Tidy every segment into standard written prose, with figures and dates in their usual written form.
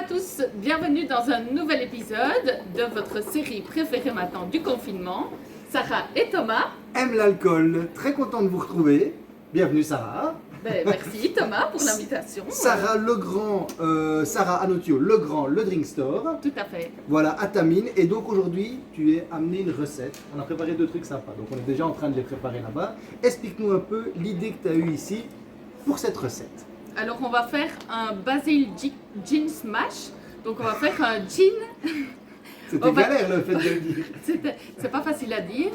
tous, bienvenue dans un nouvel épisode de votre série préférée maintenant du confinement. Sarah et Thomas. Aime l'alcool, très content de vous retrouver. Bienvenue Sarah. Merci Thomas pour l'invitation. Sarah Legrand, Sarah Anotio Legrand, le Drink Store. Tout à fait. Voilà, à Tamine. Et donc aujourd'hui, tu es amené une recette. On a préparé deux trucs sympas, donc on est déjà en train de les préparer là-bas. Explique-nous un peu l'idée que tu as eue ici pour cette recette. Alors on va faire un basil gin smash. Donc on va faire un gin. C'était galère le fait de le dire. C'est pas facile à dire.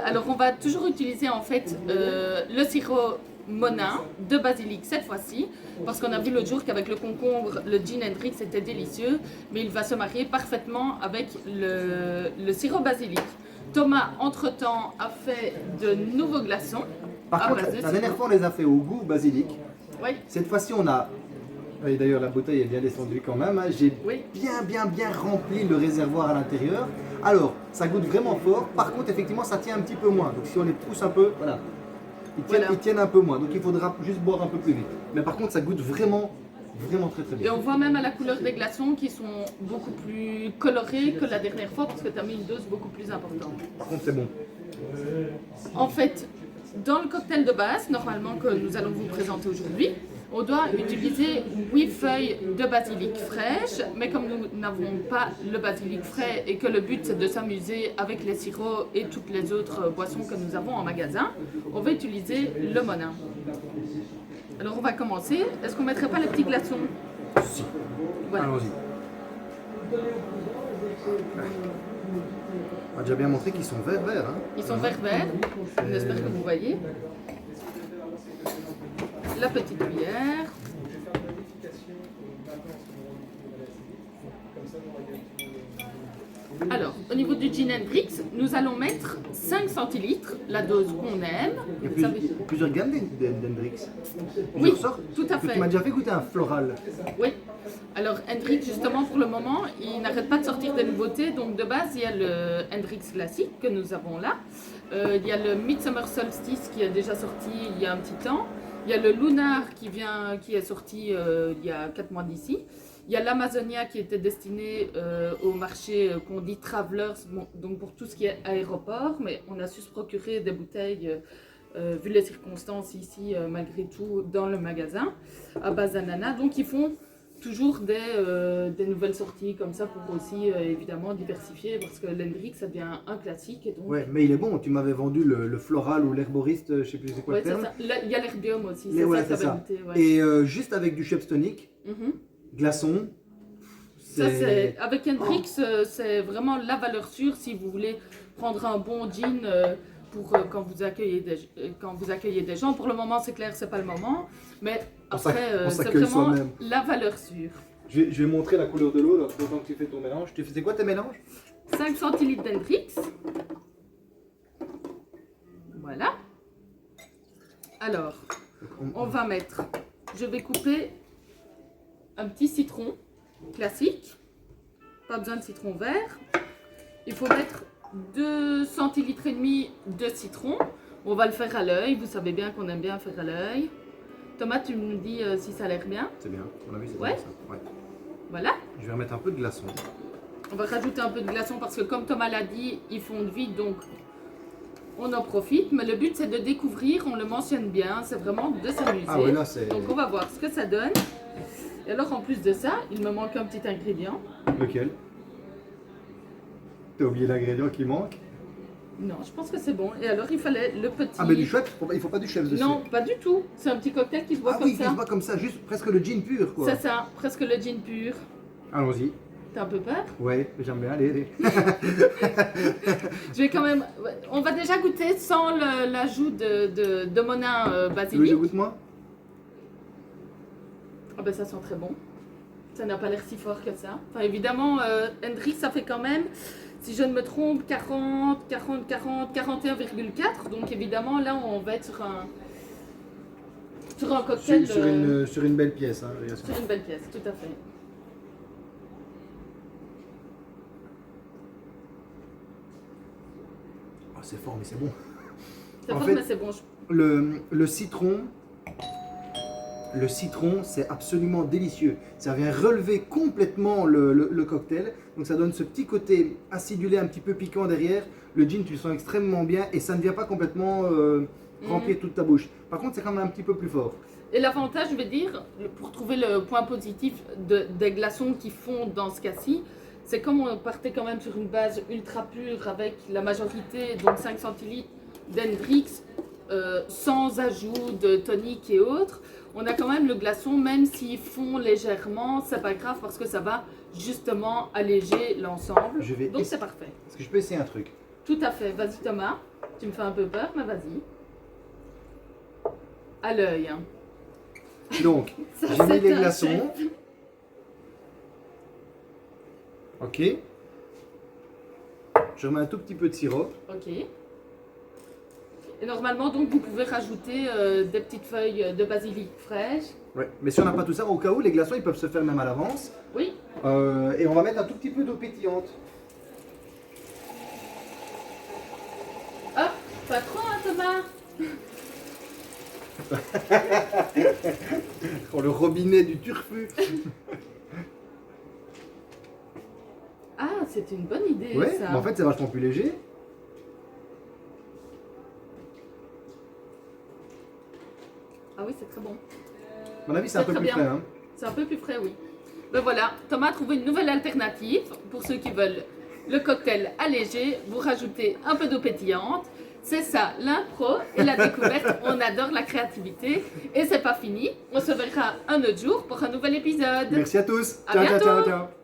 Alors on va toujours utiliser en fait le sirop Monin de basilic cette fois-ci, parce qu'on a vu l'autre jour qu'avec le concombre, le gin Hendrix était délicieux, mais il va se marier parfaitement avec le sirop basilic. Thomas, entre-temps, a fait de nouveaux glaçons. Par contre, la dernière fois on les a fait au goût basilic. Oui. Cette fois-ci on a... Et d'ailleurs la bouteille est bien descendue quand même, hein. J'ai bien rempli le réservoir à l'intérieur. Alors, ça goûte vraiment fort, par contre effectivement ça tient un petit peu moins. Donc si on les pousse un peu, voilà, ils tiennent un peu moins. Donc il faudra juste boire un peu plus vite. Mais par contre ça goûte vraiment très bien. Et on voit même à la couleur des glaçons qui sont beaucoup plus colorés que la dernière fois parce que tu as mis une dose beaucoup plus importante. Par contre c'est bon. En fait, dans le cocktail de base, normalement que nous allons vous présenter aujourd'hui, on doit utiliser 8 feuilles de basilic fraîche, mais comme nous n'avons pas le basilic frais et que le but c'est de s'amuser avec les sirops et toutes les autres boissons que nous avons en magasin, on va utiliser le Monin. Alors on va commencer. Est-ce qu'on ne mettrait pas les petits glaçons? Si. Voilà. Allons-y. On a déjà bien montré qu'ils sont verts. Hein. Ils sont verts. J'espère que vous voyez. La petite cuillère. Alors, au niveau du gin Hendrix, nous allons mettre 5 centilitres, la dose qu'on aime. Il y a plusieurs gammes d'Hendrix. Oui, tout à fait. Tu m'as déjà fait goûter un floral. Oui. Alors, Hendrix, justement, pour le moment, il n'arrête pas de sortir des nouveautés. Donc, de base, il y a le Hendrix classique que nous avons là. Il y a le Midsummer Solstice qui est déjà sorti il y a un petit temps. Il y a le Lunar qui est sorti il y a 4 mois d'ici. Il y a l'Amazonia qui était destiné au marché qu'on dit Travelers, donc pour tout ce qui est aéroport, mais on a su se procurer des bouteilles, vu les circonstances ici, malgré tout, dans le magasin, à base d'ananas. Donc ils font toujours des nouvelles sorties comme ça pour aussi évidemment diversifier, parce que l'Hendrix ça devient un classique. Et donc... Ouais, mais il est bon, tu m'avais vendu le floral ou l'herboriste, je sais plus c'est quoi le terme. Ça. Il y a l'herbium aussi, c'est ça. Goûté, ouais. Et juste avec du Chef's Tonic, glaçon. Ça, avec Hendrix, c'est vraiment la valeur sûre si vous voulez prendre un bon gin pour quand vous accueillez des gens. Pour le moment, c'est clair, c'est pas le moment, mais après, c'est vraiment la valeur sûre. Je vais montrer la couleur de l'eau pendant que tu fais ton mélange. Tu faisais quoi tes mélanges? 5 centilitres d'Hendrix. Voilà. Alors, on va mettre, je vais couper un petit citron classique, pas besoin de citron vert. Il faut mettre 2 centilitres et demi de citron. On va le faire à l'œil, vous savez bien qu'on aime bien faire à l'œil. Thomas, tu me dis si ça a l'air bien? C'est bien, on a vu, c'est bien ça. Ouais. Voilà. Je vais remettre un peu de glaçon. On va rajouter un peu de glaçon parce que comme Thomas l'a dit, ils fondent vite, donc on en profite. Mais le but c'est de découvrir, on le mentionne bien, c'est vraiment de s'amuser. Ah ouais, là, donc on va voir ce que ça donne. Et alors en plus de ça, il me manque un petit ingrédient. Lequel? T'as oublié l'ingrédient qui manque? Non, je pense que c'est bon. Et alors il fallait le petit... Ah mais du chouette, il faut pas du chef dessus. Non, pas du tout. C'est un petit cocktail qui se boit comme ça. Ah oui, qui se boit comme ça, juste presque le gin pur quoi. C'est ça, presque le gin pur. Allons-y. T'as un peu peur? Ouais, j'aime bien, allez. Je vais quand même... On va déjà goûter sans l'ajout de Monin basilic. Tu veux que je goûte moi? Ah ben ça sent très bon. Ça n'a pas l'air si fort que ça. Enfin évidemment, Hendrix ça fait quand même, si je ne me trompe, 41,4. Donc évidemment là on va être sur un cocktail... Sur une belle pièce. Hein, sur une belle pièce, tout à fait. Oh, c'est fort mais c'est bon. C'est fort mais c'est bon. Le citron Le citron, c'est absolument délicieux. Ça vient relever complètement le cocktail. Donc ça donne ce petit côté acidulé, un petit peu piquant derrière. Le gin, tu le sens extrêmement bien et ça ne vient pas complètement remplir toute ta bouche. Par contre, c'est quand même un petit peu plus fort. Et l'avantage, je veux dire, pour trouver le point positif des glaçons qui fondent dans ce cas-ci, c'est comme on partait quand même sur une base ultra pure avec la majorité, donc 5 centilitres d'Hendrix, sans ajout de tonique et autres. On a quand même le glaçon, même s'il fond légèrement, c'est pas grave parce que ça va justement alléger l'ensemble. Donc c'est parfait. Est-ce que je peux essayer un truc? Tout à fait. Vas-y Thomas, tu me fais un peu peur, mais vas-y. À l'œil. Hein. Donc, j'ai mis les glaçons. Ok. Je remets un tout petit peu de sirop. Ok. Et normalement, donc, vous pouvez rajouter des petites feuilles de basilic fraîches. Ouais, mais si on n'a pas tout ça, au cas où, les glaçons, ils peuvent se faire même à l'avance. Oui. Et on va mettre un tout petit peu d'eau pétillante. Hop, pas trop, hein, Thomas. Oh, le robinet du turfu. Ah, c'est une bonne idée, Ouais, ça. mais en fait, c'est vachement plus léger. Ah oui, c'est très bon. À mon avis, c'est un peu plus frais. Hein. C'est un peu plus frais, oui. Ben voilà, Thomas a trouvé une nouvelle alternative pour ceux qui veulent le cocktail allégé. Vous rajoutez un peu d'eau pétillante. C'est ça, l'impro et la découverte. On adore la créativité. Et c'est pas fini. On se verra un autre jour pour un nouvel épisode. Merci à tous. À Ciao, bientôt. ciao, ciao, ciao.